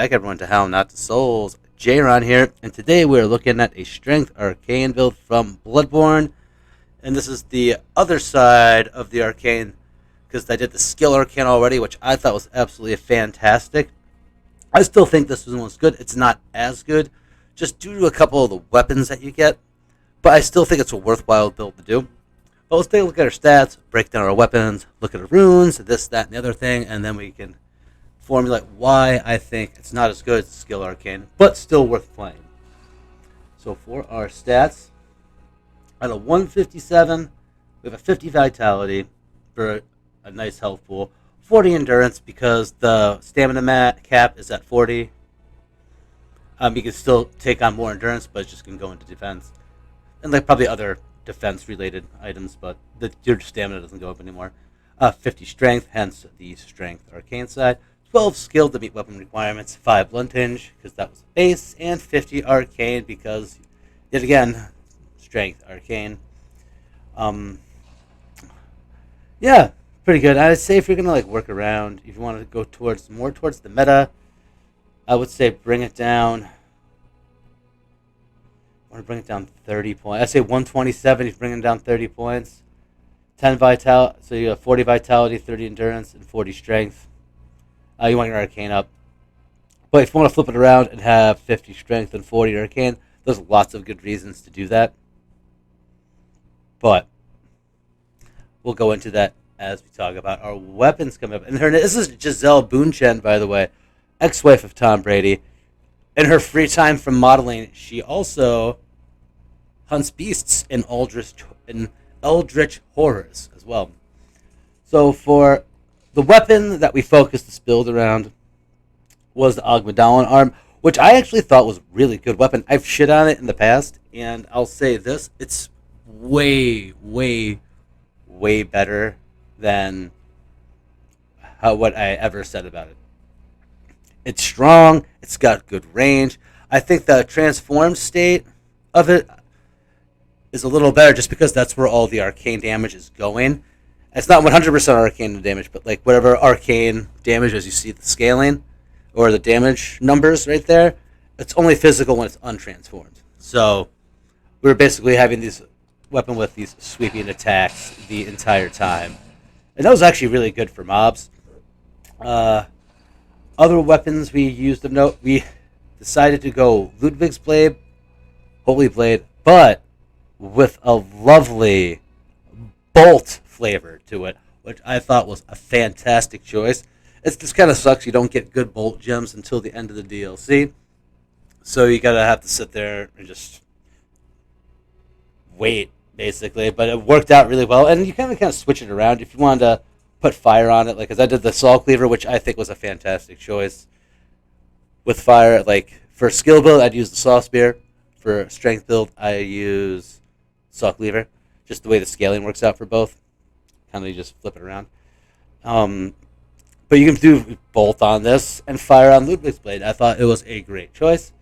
back, everyone, to How Not to Souls. Jron here, and today we're looking at a Strength Arcane build from Bloodborne. And this is the other side of the Arcane, because I did the Skill Arcane already, which I thought was absolutely fantastic. I still think this one was good. It's not as good, just due to a couple of the weapons that you get. But I still think it's a worthwhile build to do. But let's take a look at our stats, break down our weapons, look at our runes, this, that, and the other thing, and then we can formulate why I think it's not as good as Skill Arcane, but still worth playing. So for our stats, at a 157, we have a 50 Vitality for a nice health pool, 40 Endurance because the stamina cap is at 40. You can still take on more Endurance, but it's just going to go into defense. And like probably other defense-related items, but your stamina doesn't go up anymore. 50 Strength, hence the Strength Arcane side. 12 skill to meet weapon requirements, 5 blunt hinge because that was base, and 50 arcane because, yet again, strength arcane. Yeah, pretty good. I'd say if you're gonna like work around, if you want to go more towards the meta, I would say bring it down. I want to bring it down 30 points. I'd say 127 if you're bringing down 30 points. 10 vitality, so you have 40 vitality, 30 endurance, and 40 strength. You want your arcane up. But if you want to flip it around and have 50 strength and 40 arcane, there's lots of good reasons to do that. But we'll go into that as we talk about our weapons coming up. And this is Giselle Bundchen, by the way, ex-wife of Tom Brady. In her free time from modeling, she also hunts beasts in eldritch horrors as well. So for the weapon that we focused this build around was the Ogmadallan arm, which I actually thought was a really good weapon. I've shit on it in the past, and I'll say this, it's way, way, way better than what I ever said about it. It's strong, it's got good range. I think the transformed state of it is a little better just because that's where all the arcane damage is going. It's not 100% arcane damage, but like whatever arcane damage as you see the scaling or the damage numbers right there, it's only physical when it's untransformed. So we're basically having this weapon with these sweeping attacks the entire time. And that was actually really good for mobs. Other weapons we used of note, we decided to go Ludwig's Blade, Holy Blade, but with a lovely bolt flavor to it, which I thought was a fantastic choice. It just kind of sucks you don't get good bolt gems until the end of the DLC, so you gotta have to sit there and just wait, basically. But it worked out really well, and you kind of switch it around if you wanted to put fire on it, like as I did the Saw Cleaver, which I think was a fantastic choice. With fire, like for skill build, I'd use the Saw Spear. For strength build, I use Saw Cleaver. Just the way the scaling works out for both. Kind of just flip it around. But you can do bolt on this and fire on Ludwig's Blade. I thought it was a great choice.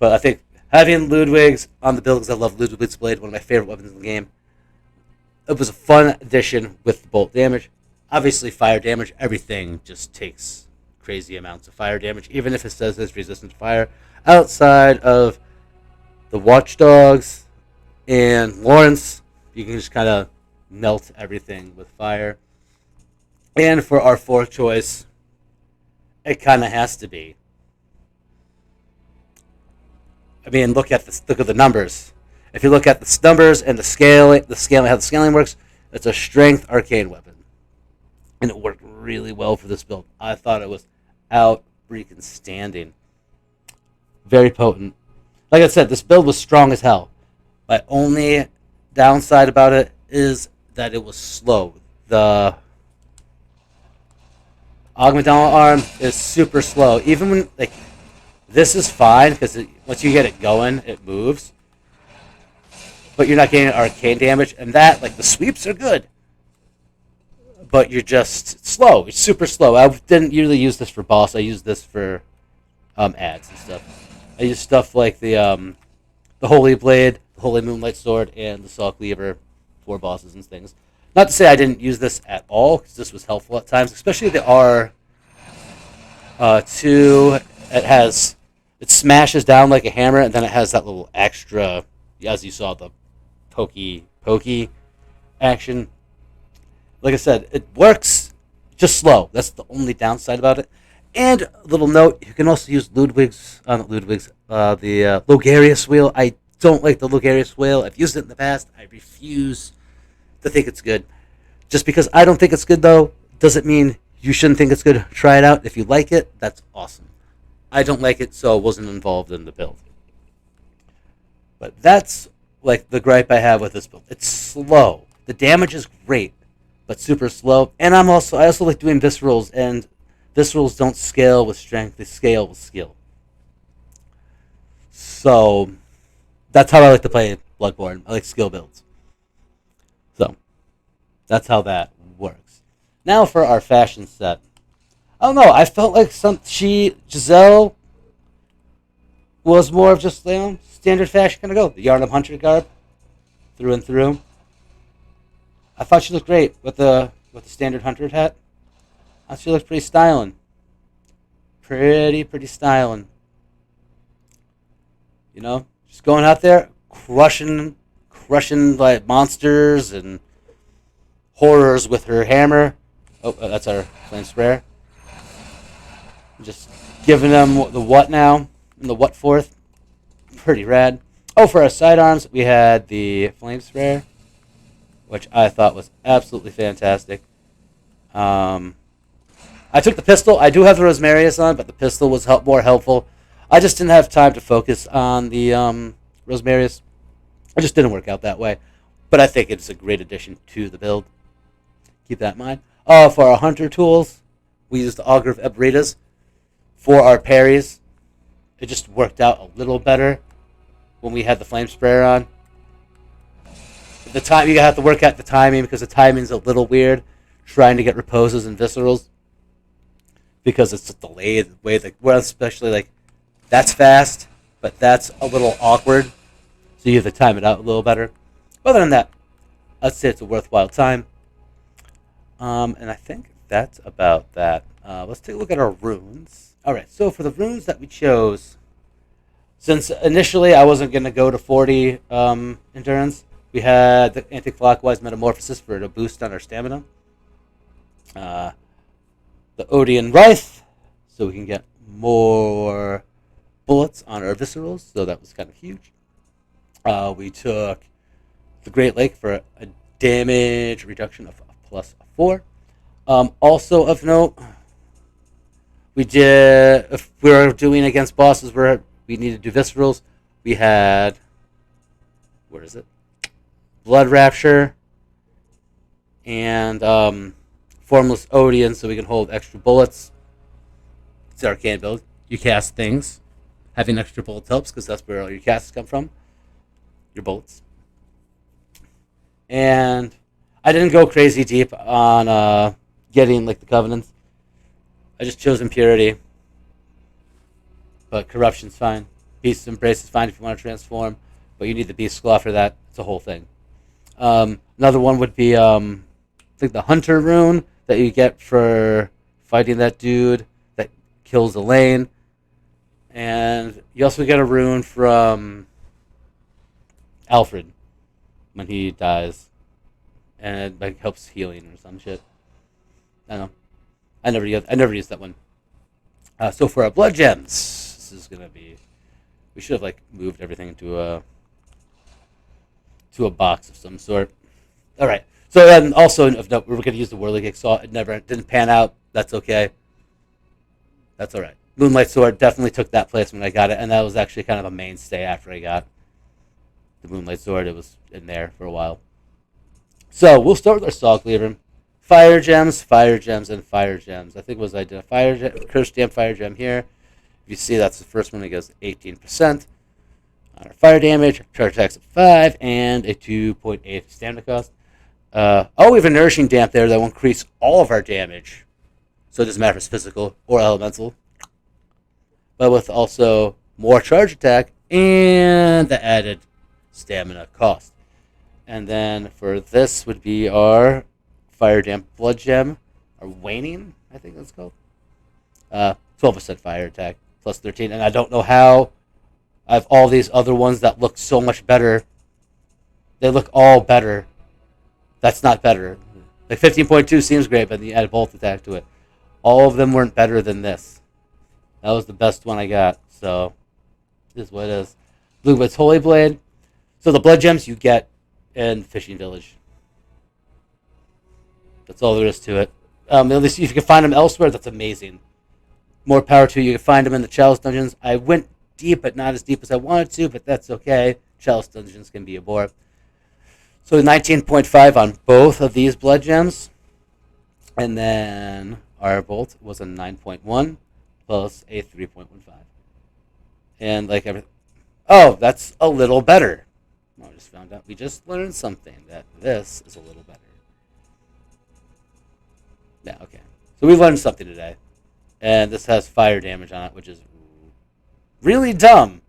But I think having Ludwig's on the build, because I love Ludwig's Blade, one of my favorite weapons in the game, it was a fun addition with the bolt damage. Obviously, fire damage, everything just takes crazy amounts of fire damage, even if it says it's resistant to fire. Outside of the Watchdogs and Lawrence, you can just kind of melt everything with fire. And for our fourth choice, it kind of has to be. I mean, look at the numbers. If you look at the numbers and how the scaling works, it's a strength arcane weapon, and it worked really well for this build. I thought it was out freaking standing, very potent. Like I said, this build was strong as hell. My only downside about it is that it was slow. The Ogmadallan arm is super slow. Even when, like, this is fine because once you get it going, it moves. But you're not getting arcane damage, and that, like, the sweeps are good. But you're just slow. It's super slow. I didn't usually use this for boss. I used this for ads and stuff. I used stuff like the Holy Blade, the Holy Moonlight Sword, and the Saw Cleaver for bosses and things. Not to say I didn't use this at all, because this was helpful at times, especially the R2 it smashes down like a hammer, and then it has that little extra, as you saw, the pokey action. Like I said, it works just slow. That's the only downside about it. And a little note: you can also use not Ludwig's, the Logarius wheel. I don't like the Logarius wheel. I've used it in the past. I refuse to think it's good. Just because I don't think it's good, though, doesn't mean you shouldn't think it's good. Try it out. If you like it, that's awesome. I don't like it, so I wasn't involved in the build. But that's like the gripe I have with this build. It's slow. The damage is great, but super slow. And I also like doing viscerals, and viscerals don't scale with strength; they scale with skill. So that's how I like to play Bloodborne. I like skill builds. So that's how that works. Now for our fashion set. I don't know. I felt like Giselle was more of just standard fashion kind of go. The Yharnam Hunter garb, through and through. I thought she looked great with the standard hunter hat. I thought she looked pretty styling. Pretty styling. Just going out there, crushing like monsters and horrors with her hammer. Oh, that's our flame sprayer. Just giving them the what now and the what forth. Pretty rad. Oh, for our sidearms, we had the flame sprayer, which I thought was absolutely fantastic. I took the pistol. I do have the Rosmarius on, but the pistol was more helpful. I just didn't have time to focus on the Rosmarius. It just didn't work out that way. But I think it's a great addition to the build. Keep that in mind. For our hunter tools, we used the Augur of Ebritas. For our parries, it just worked out a little better when we had the flame sprayer on. The time you have to work out the timing because the timing's a little weird. Trying to get reposes and viscerals because it's delayed the way especially that's fast, but that's a little awkward. So you have to time it out a little better. Other than that, I'd say it's a worthwhile time. And I think that's about that. Let's take a look at our runes. Alright, so for the runes that we chose, since initially I wasn't going to go to 40 endurance, we had the anti-clockwise metamorphosis for a boost on our stamina. The Odian Wraith, so we can get more bullets on our viscerals, so that was kind of huge. We took the Great Lake for a damage reduction of +4. Also of note, if we were doing against bosses where we needed to do viscerals, we had, where is it? Blood Rapture and Formless Odian, so we can hold extra bullets. It's arcane build. You cast things. Having extra bullets helps because that's where all your casts come from. Your bullets. And I didn't go crazy deep on getting the Covenants. I just chose Impurity. But Corruption's fine. Beast's Embrace is fine if you want to transform. But you need the Beast Claw for that. It's a whole thing. Another one would be I think the Hunter rune that you get for fighting that dude that kills Elaine. And you also get a rune from Alfred when he dies. And it helps healing or some shit. I don't know. I never used that one. So for our blood gems, this is gonna be. We should have moved everything into a box of some sort. All right. So then also of note, we were gonna use the Whirligig Saw. It didn't pan out. That's okay. That's all right. Moonlight Sword definitely took that place when I got it, and that was actually kind of a mainstay after I got the Moonlight Sword. It was in there for a while. So we'll start with our Saw Cleaver. Fire gems, and fire gems. I think I did a fire gem, curse gem, fire gem here. If you see, that's the first one. It goes 18% on our fire damage, charge attacks at 5, and a 2.8 stamina cost. We have a nourishing damp there that will increase all of our damage. So it doesn't matter if it's physical or elemental. But with also more charge attack and the added stamina cost. And then for this would be our Fire Damp Blood Gem, or Waning, I think that's called. 12% fire attack, plus 13, and I don't know how. I have all these other ones that look so much better. They look all better. That's not better. Like 15.2 seems great, but you add bolt attack to it. All of them weren't better than this. That was the best one I got. So, this is what it is. Blue Wit's Holy Blade. So the blood gems you get in Fishing Village. That's all there is to it. At least if you can find them elsewhere, that's amazing. More power to you. You can find them in the Chalice dungeons. I went deep, but not as deep as I wanted to, but that's okay. Chalice dungeons can be a bore. So 19.5 on both of these blood gems. And then our bolt was a 9.1 plus a 3.15. And like everything. Oh, that's a little better. I just found out. We just learned something, that this is a little better. Yeah, okay. So we learned something today. And this has fire damage on it, which is really dumb.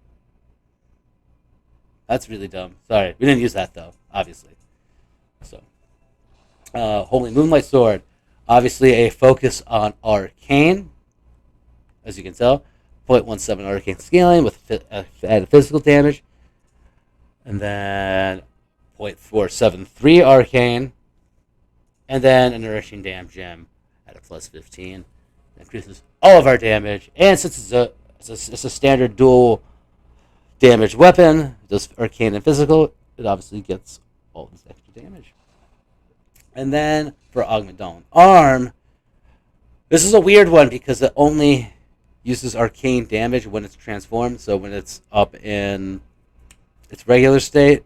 That's really dumb. Sorry, we didn't use that though, obviously. So, Holy Moonlight Sword. Obviously a focus on Arcane, as you can tell. 0.17 Arcane scaling with added physical damage. And then 0.473 Arcane. And then a Nourishing Dam Gem at a plus 15. It increases all of our damage. And since it's a standard dual damage weapon, does Arcane and Physical, it obviously gets all this extra damage. And then for Ogmadon Arm, this is a weird one because it only uses arcane damage when it's transformed. So when it's up in its regular state,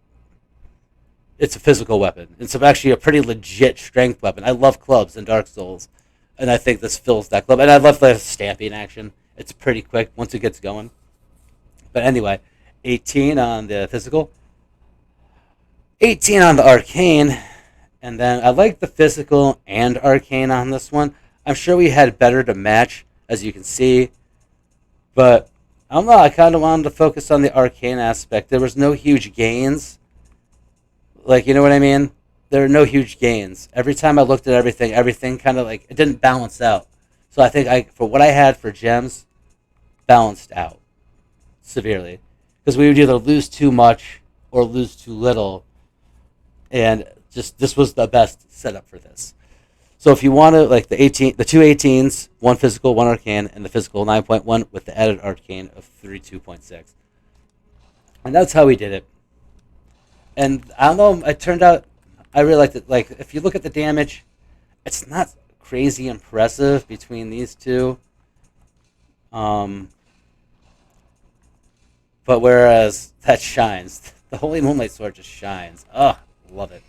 it's a physical weapon. It's actually a pretty legit strength weapon. I love clubs in Dark Souls, and I think this fills that club. And I love the stamping action. It's pretty quick once it gets going. But anyway, 18 on the physical, 18 on the arcane, and then I like the physical and arcane on this one. I'm sure we had better to match, as you can see, but I don't know. I kind of wanted to focus on the arcane aspect. There was no huge gains. Like, you know what I mean? There are no huge gains. Every time I looked at everything kind of like, it didn't balance out. So I think for what I had for gems, balanced out severely. Because we would either lose too much or lose too little. And just this was the best setup for this. So if you want to, like the two 18s, one physical, one arcane, and the physical 9.1 with the added arcane of 32.6. And that's how we did it. And I don't know, it turned out, I really liked it. Like, if you look at the damage, it's not crazy impressive between these two. But whereas that shines, the Holy Moonlight Sword just shines. Oh, love it.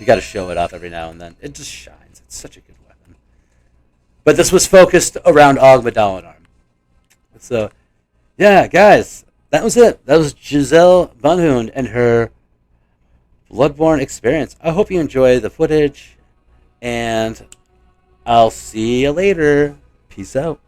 You got to show it off every now and then. It just shines. It's such a good weapon. But this was focused around Ogmadon Arm. So, yeah, guys, that was it. That was Giselle Bunhund and her Bloodborne experience. I hope you enjoy the footage, and I'll see you later. Peace out.